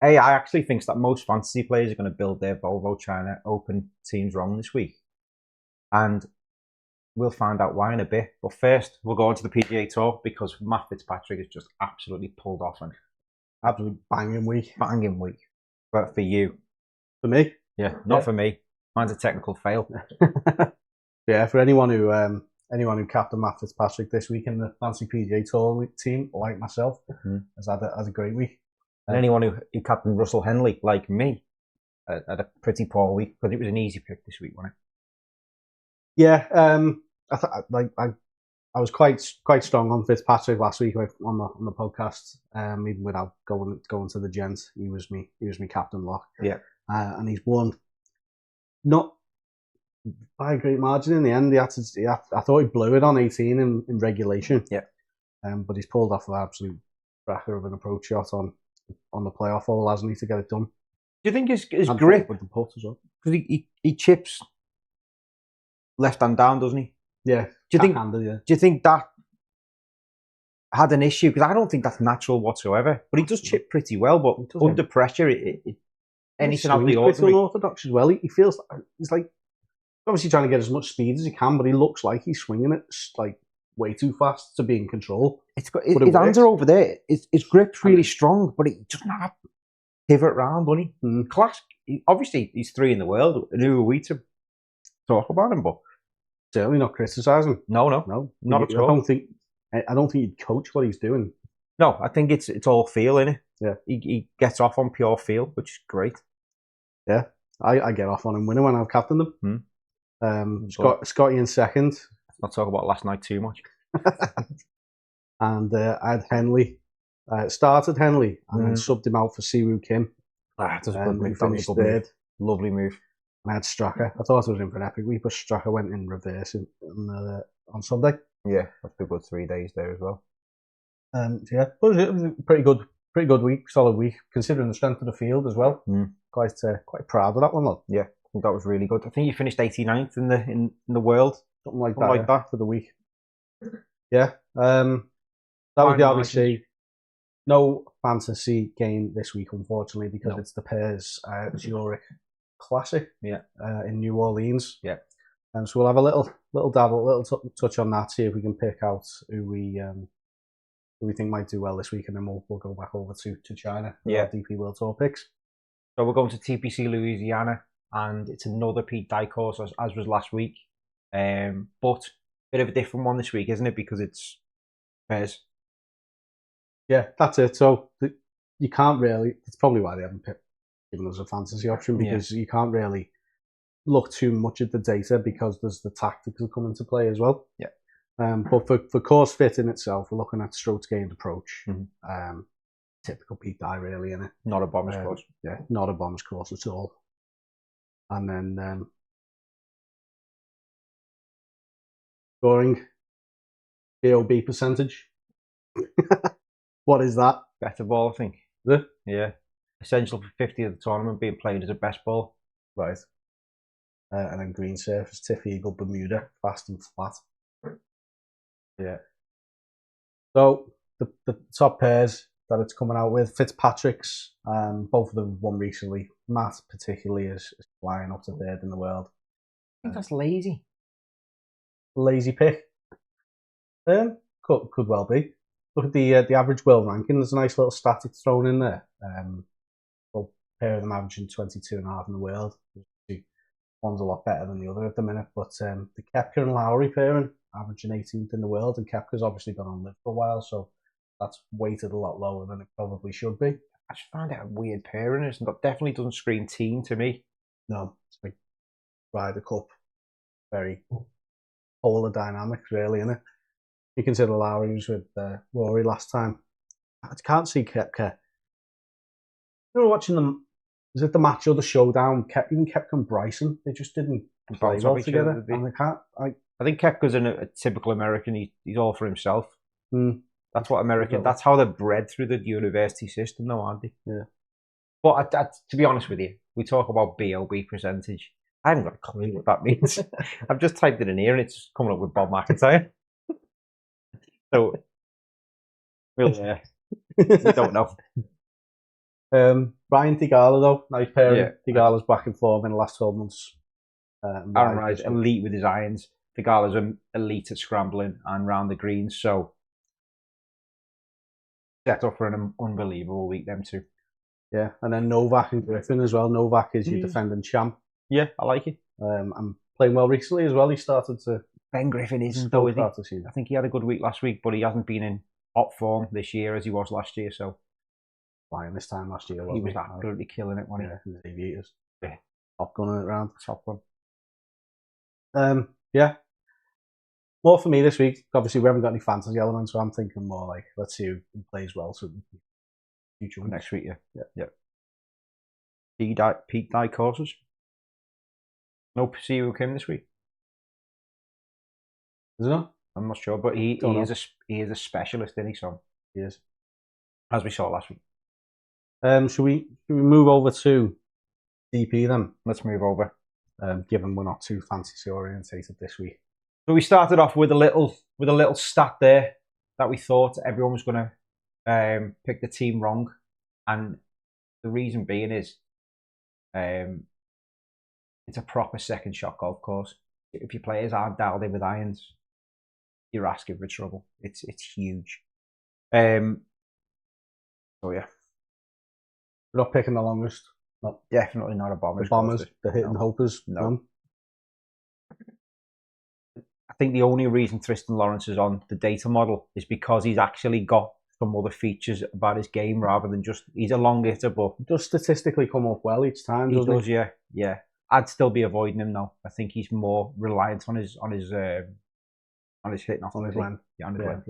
AI actually thinks that most fantasy players are going to build their Volvo China Open teams wrong this week. And we'll find out why in a bit. But first, we'll go on to the PGA Tour because Matt Fitzpatrick has just absolutely pulled off an absolute banging week. Banging week. But for you. For me? Yeah, not for me. Mine's a technical fail. Yeah, for anyone who captained Matt Fitzpatrick this week in the fancy PGA Tour team, like myself, has had a great week. And anyone who captained Russell Henley, like me, had a pretty poor week because it was an easy pick this week, wasn't it? Yeah, I was quite strong on Fitzpatrick last week on the podcast. Even without going to the gent, he was me captain lock. Yeah, and he's won not by a great margin in the end. I thought he blew it on 18 in regulation. Yeah, but he's pulled off an absolute cracker of an approach shot on the playoff hole, hasn't he, to get it done? Do you think his grip with the putt as well? Because he chips left hand down, doesn't he? Yeah. Do you think that had an issue? Because I don't think that's natural whatsoever. But he does chip pretty well. But under pressure, anything out of the ordinary. Unorthodox as well. He feels he's like obviously trying to get as much speed as he can, but he looks like he's swinging it like way too fast to be in control. His hands are over there. His grip's really strong, but he doesn't have pivot round, doesn't he? Class. Obviously, he's 3 in the world. And who are we to talk about him? But certainly not criticising. No, not at all. I don't think he'd coach what he's doing. No, I think it's all feel, innit? Yeah. He gets off on pure feel, which is great. Yeah, I get off on him winning when I've captained them. Scotty in second. Let's not talk about last night too much. And I had Henley. Started Henley and then subbed him out for Siwoo Kim. That's a good move. Finished third. Lovely move. And I had Straka. I thought I was in for an epic week, but Straka went in reverse on Sunday. Yeah, that's a good 3 days there as well. Yeah, it was a pretty good week, solid week, considering the strength of the field as well. Quite proud of that one, though. Yeah, I think that was really good. I think you finished 89th in the world, something like that for the week. Yeah, that was the RBC. No fantasy game this week, unfortunately, because it's the pairs Zurich Classic. Yeah, in New Orleans. Yeah, so we'll have a little touch on that. See if we can pick out who we think might do well this week, and then we'll go back over to China. Yeah, DP World Tour picks. So we're going to TPC Louisiana, and it's another Pete Dye course as was last week, but a bit of a different one this week, isn't it? Because it's pairs. Yeah, that's it. So you can't really. It's probably why they haven't given us a fantasy option, because you can't really look too much at the data because there's the tactics that come into play as well. Yeah. But for course fit in itself, we're looking at strokes gained approach. Typical Pete Dye, really, innit? Not a bombers course. Yeah, not a bombers course at all. And then scoring BOB percentage. What is that? Better ball, I think. Yeah. Essential for 50 of the tournament being played as a best ball. Right. And then green surface, Tiff Eagle, Bermuda, fast and flat. Yeah. So the top pairs that it's coming out with, Fitzpatrick's, both of them won recently. Matt particularly is flying up to third in the world. I think that's lazy. Lazy pick. Could well be. Look at the average world ranking. There's a nice little stat it's thrown in there. Well, pair of them averaging 22.5 in the world. One's a lot better than the other at the minute, but the Koepka and Lowry pairing averaging 18th in the world, and Koepka's obviously been on live for a while, so that's weighted a lot lower than it probably should be. I just find it a weird pairing. It definitely doesn't scream team to me. No, it's like Ryder Cup, very polar dynamics, really, isn't it? You consider Lowry was with Rory last time. I can't see Koepka. You know, watching them. Is it the match or the showdown? Even Koepka and Bryson, they just didn't play well together. And they can't. I think Koepka's a typical American. He's all for himself. That's what American. That's how they're bred through the university system, though, aren't they? Yeah. But to be honest with you, we talk about BOB percentage. I haven't got a clue what that means. I've just typed it in here, and it's coming up with Bob McIntyre. So, we don't know. Brian Thigala, though, nice pairing. Yeah. Thigala's back in form in the last 12 months. Aaron Rice, elite with his irons. Thigala's an elite at scrambling and round the greens. So set up for an unbelievable week, them two. Yeah, and then Novak and Griffin as well. Novak is your defending champ. Yeah, I like it. I'm playing well recently as well. He started to. Ben Griffin isn't though, is he? I think he had a good week last week, but he hasn't been in hot form this year as he was last year. So flying this time last year, he was absolutely killing it, wasn't he? Yeah, aviators. Yeah, top gunning it round. Top one. Yeah. More for me this week. Obviously, we haven't got any fantasy elements, so I'm thinking more like, let's see who plays well. So future weeks. Next week, yeah. Peak die courses. No Siwoo Kim this week. Is it not? I'm not sure, but he is a specialist, isn't he? So he is, as we saw last week. Should we move over to DP then? Let's move over. Given we're not too fantasy orientated this week. So we started off with a little stat there that we thought everyone was going to pick the team wrong, and the reason being is it's a proper second shot golf course. If your players aren't dialed in with irons, you're asking for trouble. It's huge. So yeah, we're not picking the longest. Not definitely not a bombers. The bombers, the hitting hopers. No. I think the only reason Tristan Lawrence is on the data model is because he's actually got some other features about his game rather than just he's a long hitter, but he does statistically come up well each time. He does, yeah. I'd still be avoiding him though. I think he's more reliant on his hitting off on his length. Yeah, on his length.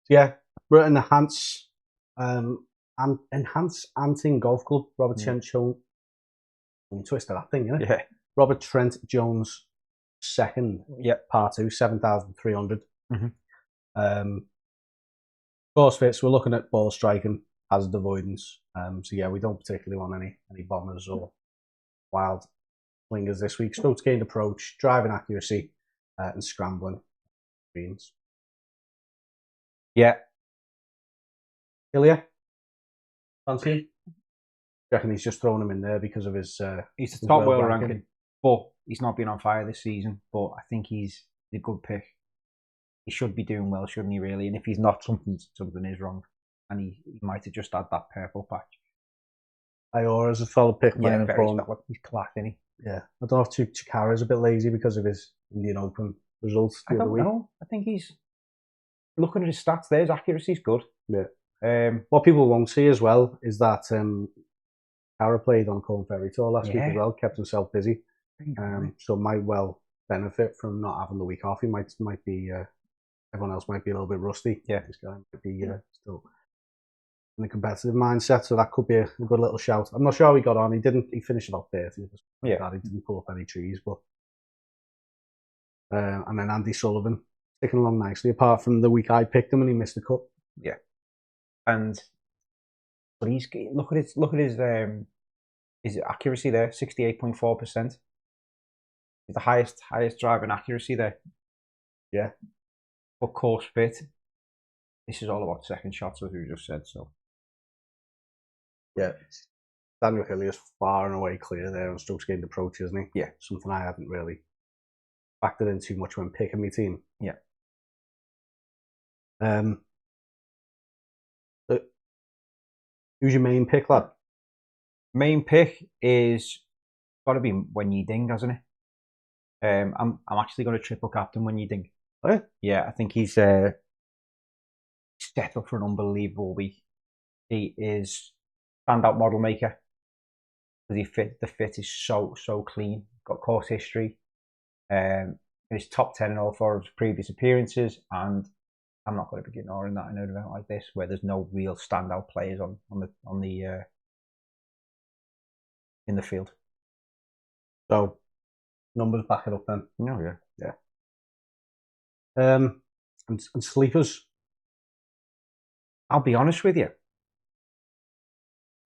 Yeah. We're in Enhance Anting Golf Club. Robert Trent Jones. Twisted that thing, innit? Yeah. Robert Trent Jones second. Yeah. Par 2, 7,300. Course fits. We're looking at ball striking, hazard avoidance. So yeah, we don't particularly want any bombers or wild slingers this week. Strokes gained approach, driving accuracy, and scrambling greens. Yeah. Hillier. Fancy him? I reckon he's just thrown him in there because of his. He's the top world ranking, but he's not been on fire this season. But I think he's a good pick. He should be doing well, shouldn't he? Really, and if he's not, something is wrong, and he might have just had that purple patch. Iora's a solid pick. Yeah, he's class, isn't he? Yeah, I don't know if Chikara's a bit lazy because of his Indian Open results the other week. No, I think he's looking at his stats. There, his accuracy's good. Yeah. What people won't see as well is that Chikara played on Corn Ferry Tour last week as well, kept himself busy. So might well benefit from not having the week off. He might be. Everyone else might be a little bit rusty. Yeah, this guy might be still in a competitive mindset, so that could be a good little shout. I'm not sure how he got on. He finished about 30. Yeah, he didn't pull up any trees, but and then Andy Sullivan sticking along nicely. Apart from the week I picked him and he missed the cut. Yeah, but he's look at his accuracy there, 68.4%. He's the highest driving accuracy there. Yeah. But course fit, this is all about second shots, as we just said. So, yeah, Daniel Hillier is far and away clear there on strokes gained approach, isn't he? Yeah, something I hadn't really factored in too much when picking my team. Yeah. Who's your main pick, lad? Main pick is got to be Wenyi Ding, hasn't it? I'm actually going to triple captain Wenyi Ding. Oh, yeah, I think he's set up for an unbelievable week. He is standout model maker. The fit is so clean. Got course history. He's top 10 in all 4 of his previous appearances, and I'm not going to be ignoring that in an event like this where there's no real standout players in the field. So numbers back it up then. Oh yeah. And sleepers. I'll be honest with you.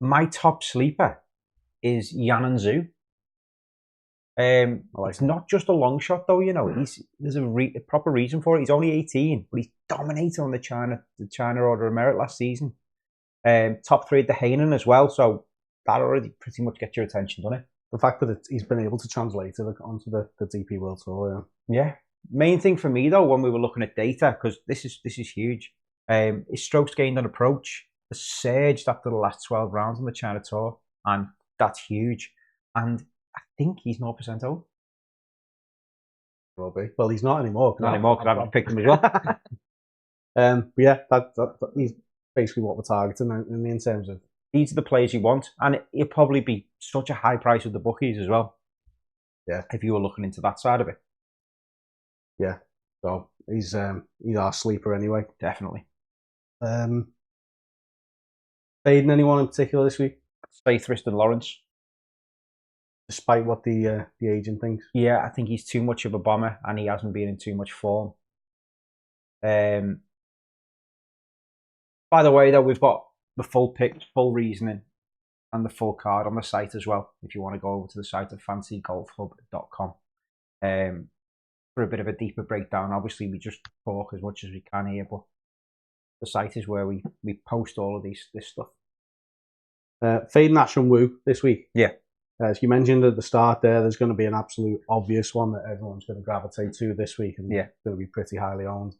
My top sleeper is Yanan Zhu. It's not just a long shot though, you know. There's a proper reason for it. He's only 18, but he's dominating on the China Order of Merit last season. Top 3 at the Hanen as well, so that already pretty much gets your attention, doesn't it? The fact that he's been able to translate it onto the DP World Tour. Yeah. Main thing for me though, when we were looking at data, because this is huge, is strokes gained on approach has surged after the last 12 rounds on the China Tour, and that's huge. And I think he's 0% old. Will be. Well, he's not anymore. Not anymore because I haven't picked him as well. But yeah, that he's basically what we're targeting in terms of. These are the players you want, and it'll probably be such a high price with the bookies as well. Yeah, if you were looking into that side of it. Yeah, so he's our sleeper anyway. Definitely. Fading anyone in particular this week? Say Tristan Lawrence. Despite what the agent thinks. Yeah, I think he's too much of a bomber, and he hasn't been in too much form. By the way, though, we've got the full pick, full reasoning, and the full card on the site as well. If you want to go over to the site of fancygolfhub.com for a bit of a deeper breakdown. Obviously, we just talk as much as we can here, but the site is where we post all of this stuff. Fading Ashton Wu this week. Yeah. As you mentioned at the start there's going to be an absolute obvious one that everyone's going to gravitate to this week, and it's going to be pretty highly owned.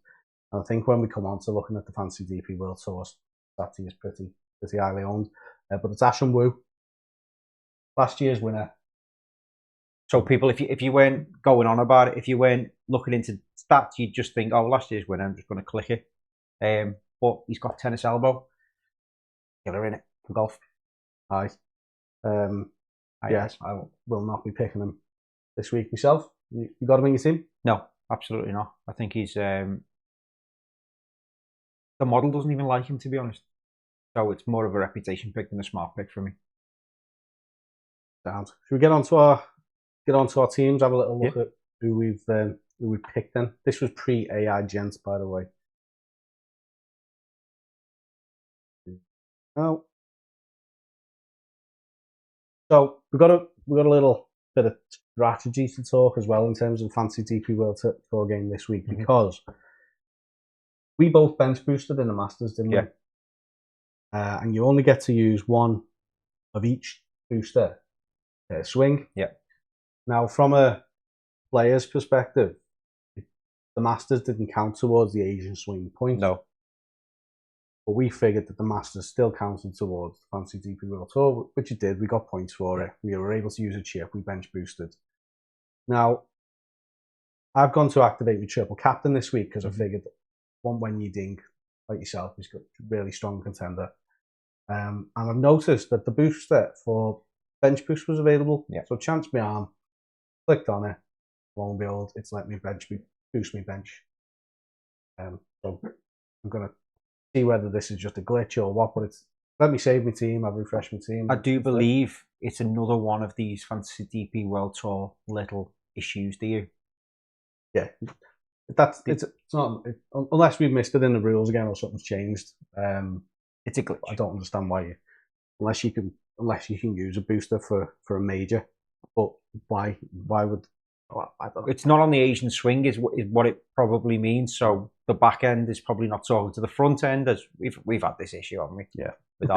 And I think when we come on to looking at the Fancy DP World Tour, that is pretty highly owned. But it's Ashton Wu, last year's winner. So people, if you weren't going on about it, if you weren't looking into stats, you'd just think, oh, last year's winner, I'm just going to click it. But he's got tennis elbow. Killer in it for golf. Aye. Yes, I will not be picking him this week myself. You got him in your team? No, absolutely not. I think he's the model doesn't even like him, to be honest. So it's more of a reputation pick than a smart pick for me. Sounds. Should we get onto our teams? Have a little look at who we've picked. Then this was pre AIgent, by the way. Oh. So we've got a little bit of strategy to talk as well in terms of Fancy DP World Tour game this week, because we both bench boosted in the Masters, didn't we? And you only get to use one of each booster per swing. Yeah. Now, from a player's perspective, the Masters didn't count towards the Asian swing point. No. But we figured that the Masters still counted towards the Fancy DP World Tour, which it did. We got points for it. We were able to use a chip. We bench boosted. Now, I've gone to activate my triple captain this week because I figured one Wenyi Ding, like yourself, is a really strong contender. And I've noticed that the booster for bench boost was available. Yeah. So chance my arm, clicked on it, lo and behold, it's let me boost my bench. So I'm going to see whether this is just a glitch or what, but it's let me save my team. I've refreshed my team. I do believe it's another one of these Fantasy DP World Tour little issues. Do you? Yeah, it's not unless we've missed it in the rules again or something's changed. It's a glitch. I don't understand why unless you can use a booster for a major, but why would I don't know. It's not on the Asian swing is what it probably means. So the back end is probably not talking to the front end, as we've had this issue, haven't we? Yeah, with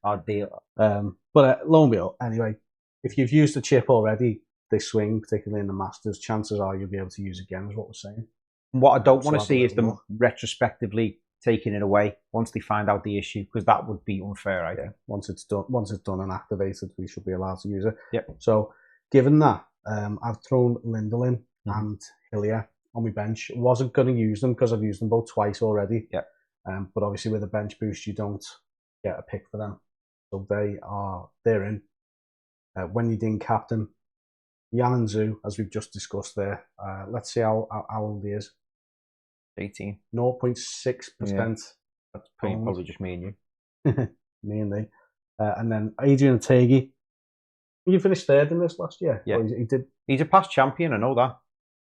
our deal. But lo and behold, anyway, if you've used the chip already this swing, particularly in the Masters, chances are you'll be able to use it again, is what we're saying. What I don't want to see is them retrospectively taking it away once they find out the issue, because that would be unfair. I think once it's done and activated, we should be allowed to use it. Yep. So given that, I've thrown Lindelin and Hillier on my bench. I wasn't going to use them because I've used them both twice already. Yeah. But obviously with a bench boost, you don't get a pick for them. So they're in. Wenyi Ding captain, Yan and Zhu, as we've just discussed there. Let's see how old he is. 18. 0.6%. That's probably just me and you. Me and they. And then Adrian Taghi. You finished third in this last year. Yeah, he did. He's a past champion. I know that.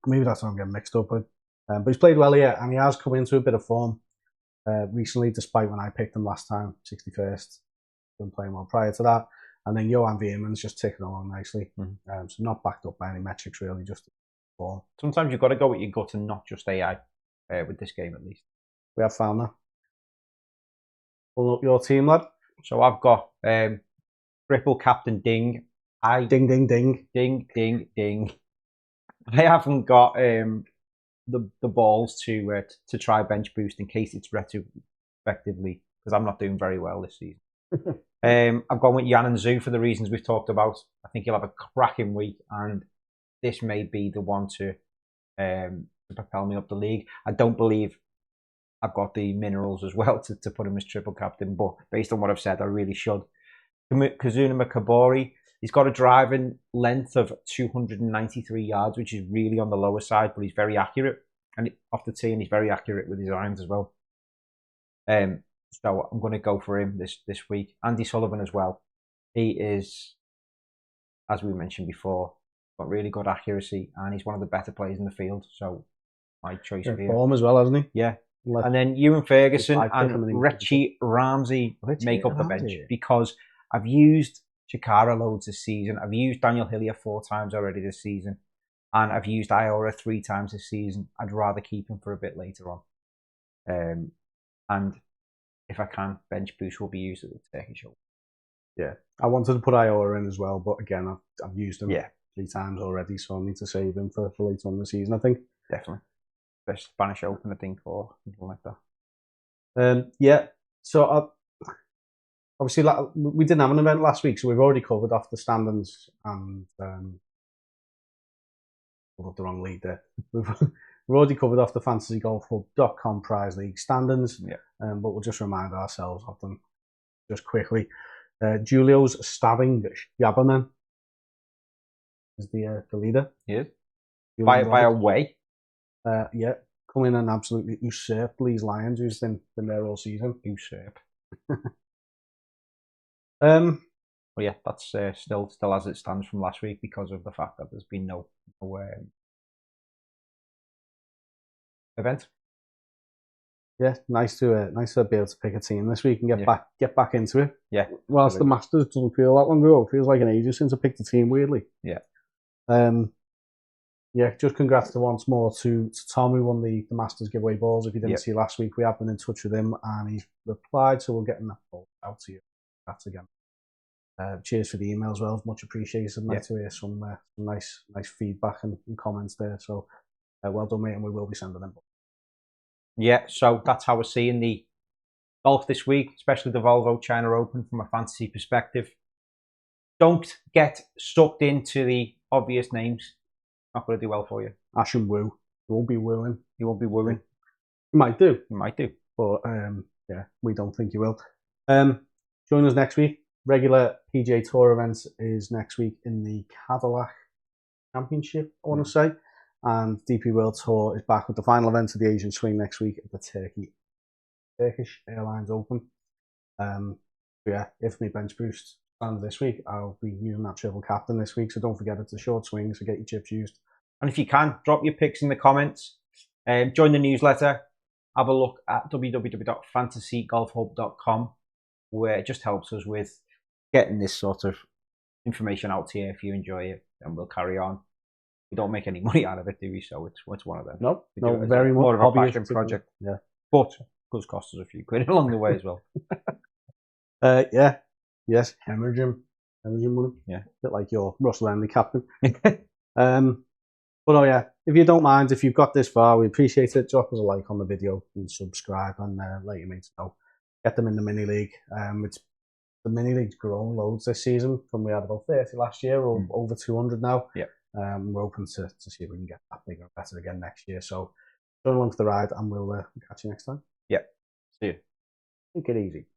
Maybe that's what I'm getting mixed up with. But he's played well here, and he has come into a bit of form recently, despite when I picked him last time, 61st. Been playing well prior to that. And then Johan Veerman's just ticking along nicely. So not backed up by any metrics, really, just form. Sometimes you've got to go with your gut and not just AI with this game, at least. We have found that. Pulling up your team, lad. So I've got triple captain ding. Ding, ding, ding. Ding, ding, ding. I haven't got the balls to try bench boost in case it's retrospectively, because I'm not doing very well this season. I've gone with Jan and Zhu for the reasons we've talked about. I think he'll have a cracking week, and this may be the one to propel me up the league. I don't believe I've got the minerals as well to put him as triple captain, but based on what I've said, I really should. Kazuna Makabori, he's got a driving length of 293 yards, which is really on the lower side, but he's very accurate. And off the tee, and he's very accurate with his irons as well. So I'm going to go for him this week. Andy Sullivan as well. He is, as we mentioned before, got really good accuracy, and he's one of the better players in the field. So my choice here. Form as well, hasn't he? Yeah. And then Ewan Ferguson and Richie Ramsey make up the bench, because I've used Chikara loads this season. I've used Daniel Hillier 4 times already this season. And I've used Ayora 3 times this season. I'd rather keep him for a bit later on. And if I can, bench boost will be used at the Turkish Open. Yeah. I wanted to put Ayora in as well, but again, I've used him 3 times already, so I need to save him for later on the season, I think. Definitely. Especially Spanish Open, I think, or something like that. Yeah. So obviously, we didn't have an event last week, so we've already covered off the standings and got the wrong lead there. We've already covered off the fantasygolfhub.com prize league standings, but we'll just remind ourselves of them just quickly. Julio's stabbing Yaberman is the leader. He is. By a way. Yeah, come in and absolutely usurp Lee's Lions, who's been there all season. Usurp. Well, yeah, that's still as it stands from last week, because of the fact that there's been no event. Yeah, nice to be able to pick a team this week and get back into it. Yeah. Whilst the Masters doesn't feel that long ago, it feels like an age since I picked a team. Weirdly. Yeah. Yeah, just congrats once more to Tom, who won the Masters giveaway balls. If you didn't see last week, we have been in touch with him and he's replied, so we're getting that ball out to you. That's again. Cheers for the email as well, much appreciated. Nice to hear some nice feedback and comments there. So well done, mate, and we will be sending them. Yeah, so that's how we're seeing the golf this week, especially the Volvo China Open from a fantasy perspective. Don't get sucked into the obvious names. Not going to do well for you. Ash and Woo. You won't be wooing. You won't be wooing. You might do. You might do. But yeah, we don't think you will. Join us next week. Regular PGA Tour events is next week in the Cadillac Championship, I want to say. And DP World Tour is back with the final event of the Asian Swing next week at the Turkish Airlines Open. Yeah, if my bench boost stands this week, I'll be using that triple captain this week. So don't forget, it's a short swing, so get your chips used. And if you can, drop your picks in the comments. Join the newsletter. Have a look at www.fantasygolfhub.com, where it just helps us with getting this sort of information out to you. If you enjoy it, then we'll carry on. We don't make any money out of it, do we? So it's one of them. No, very much more of a passion project. Yeah, but it does cost us a few quid along the way as well. Yeah, yes, hemorrhaging money. Yeah, a bit like your Russell Henley captain. But oh yeah, if you don't mind, if you've got this far, we appreciate it. Drop us a like on the video and subscribe, and let your mates know. Get them in the mini league. The mini league's grown loads this season. From we had about 30 last year, we're over 200 now. Yeah. We're hoping to see if we can get that bigger and better again next year. So join along for the ride, and we'll catch you next time. Yeah. See you. Take it easy.